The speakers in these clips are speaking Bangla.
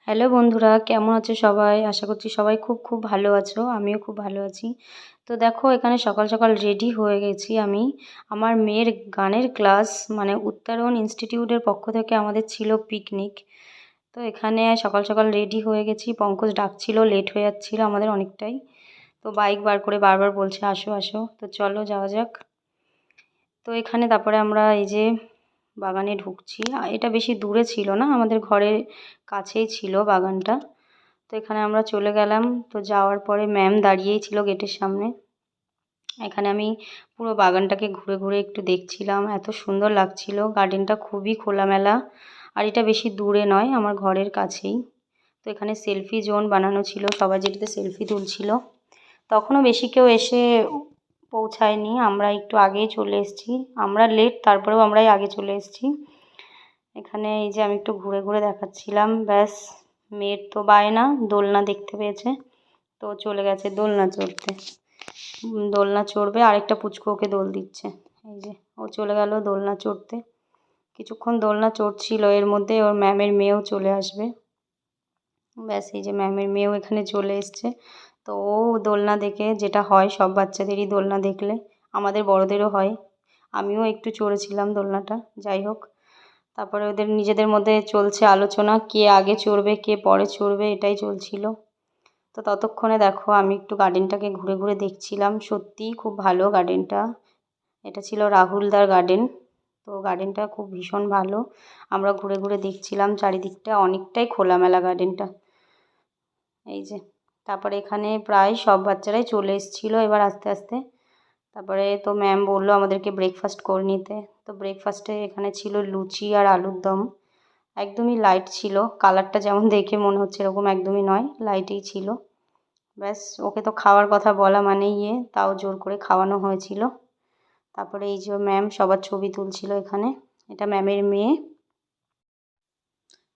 হ্যালো বন্ধুরা, কেমন আছো সবাই? আশা করছি সবাই খুব খুব ভালো আছো। আমিও খুব ভালো আছি। তো দেখো, এখানে সকাল সকাল রেডি হয়ে গেছি আমি। আমার মেয়ের গানের ক্লাস, মানে উত্তরণ ইনস্টিটিউটের পক্ষ থেকে আমাদের ছিল পিকনিক। তো এখানে সকাল সকাল রেডি হয়ে গেছি। পঙ্কজ ডাকছিল, লেট হয়ে যাচ্ছিল আমাদের অনেকটাই। তো বাইক বার করে বারবার বলছে আসো আসো, তো চলো যাওয়া যাক। তো এখানে তারপরে আমরা এই যে বাগানে ঢুকছি। এটা বেশি দূরে ছিল না, আমাদের ঘরের কাছেই ছিল বাগানটা। তো এখানে আমরা চলে গেলাম। তো যাওয়ার পরে ম্যাম দাঁড়িয়েই ছিল গেটের সামনে। এখানে আমি পুরো বাগানটাকে ঘুরে ঘুরে একটু দেখছিলাম। এত সুন্দর লাগছিল, গার্ডেনটা খুবই খোলামেলা। আর এটা বেশি দূরে নয়, আমার ঘরের কাছেই। তো এখানে সেলফি জোন বানানো ছিল, সবাই যেটাতে সেলফি তুলছিল। তখনও বেশি কেউ এসে পৌঁছায়নি, আমরা একটু আগেই চলে এসেছি। আমরা লেট, তারপরেও আমরাই আগে চলে এসেছি। এখানে এই যে আমি একটু ঘুরে ঘুরে দেখাচ্ছিলাম। ব্যাস, মেয়ের তো বায়না, দোলনা দেখতে পেয়েছে, তো চলে গেছে দোলনা চড়তে। দোলনা চড়বে, আরেকটা পুচকু ওকে দোল দিচ্ছে। এই যে ও চলে গেল দোলনা চড়তে। কিছুক্ষণ দোলনা চড়ছিল, এর মধ্যে ওর ম্যামের মেয়েও চলে আসবে। ব্যাস, এই যে ম্যামের মেয়েও এখানে চলে এসছে। তো ও দোলনা দেখে, যেটা হয় সব বাচ্চাদেরই দোলনা দেখলে, আমাদের বড়দেরও হয়। আমিও একটু চড়েছিলাম দোলনাটা। যাই হোক, তারপরে ওদের নিজেদের মধ্যে চলছে আলোচনা, কে আগে চড়বে কে পরে চড়বে, এটাই চলছিল। তো ততক্ষণে দেখো আমি একটু গার্ডেনটাকে ঘুরে ঘুরে দেখছিলাম। সত্যিই খুব ভালো গার্ডেনটা। এটা ছিল রাহুলদার গার্ডেন। তো গার্ডেনটা খুব ভীষণ ভালো। আমরা ঘুরে ঘুরে দেখছিলাম চারিদিকটা, অনেকটাই খোলামেলা গার্ডেনটা। এই যে তারপরে এখানে প্রায় সব বাচ্চারাই চলে এসেছিলো এবার আস্তে আস্তে। তারপরে তো ম্যাম বললো আমাদেরকে ব্রেকফাস্ট করে নিতে। তো ব্রেকফাস্টে এখানে ছিল লুচি আর আলুর দম। একদমই লাইট ছিল, কালারটা যেমন দেখে মনে হচ্ছে এরকম একদমই নয়, লাইটেই ছিল। ব্যাস, ওকে তো খাওয়ার কথা বলা মানেই তাও জোর করে খাওয়ানো হয়েছিল। তারপরে এই যে ম্যাম সবার ছবি তুলছিল এখানে। এটা ম্যামের মেয়ে।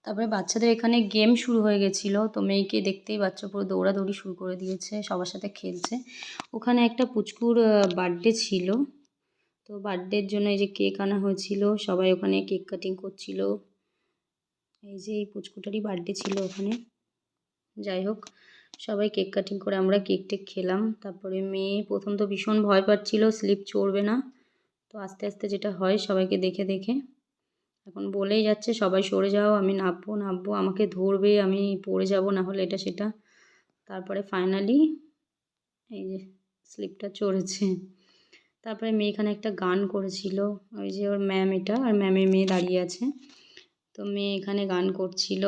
তারপরে বাচ্চাদের এখানে গেম শুরু হয়ে গেছিলো। তো মেয়েকে দেখতেই বাচ্চা পুরো দৌড়াদৌড়ি শুরু করে দিয়েছে, সবার সাথে খেলছে। ওখানে একটা পুচকুর বার্থডে ছিল। তো বার্থডের জন্য এই যে কেক আনা হয়েছিল, সবাই ওখানে কেক কাটিং করছিল। এই যে এই পুচকুটারই বার্থডে ছিল ওখানে। যাই হোক, সবাই কেক কাটিং করে আমরা কেক টেক খেলাম। তারপরে মেয়ে প্রথম তো ভীষণ ভয় পাচ্ছিল, স্লিপ চড়বে না। তো আস্তে আস্তে যেটা হয়, সবাইকে দেখে দেখে এখন বলেই যাচ্ছে সবাই সরে যাও, আমি নামবো নামবো, আমাকে ধরবে, আমি পড়ে যাব না হলে এটা সেটা। তারপরে ফাইনালি এই যে স্লিপটা চড়েছে। তারপরে মেয়ে এখানে একটা গান করেছিল। ওই যে ওর ম্যাম এটা, আর ম্যামের মেয়ে দাঁড়িয়ে আছে। তো মেয়ে এখানে গান করছিল।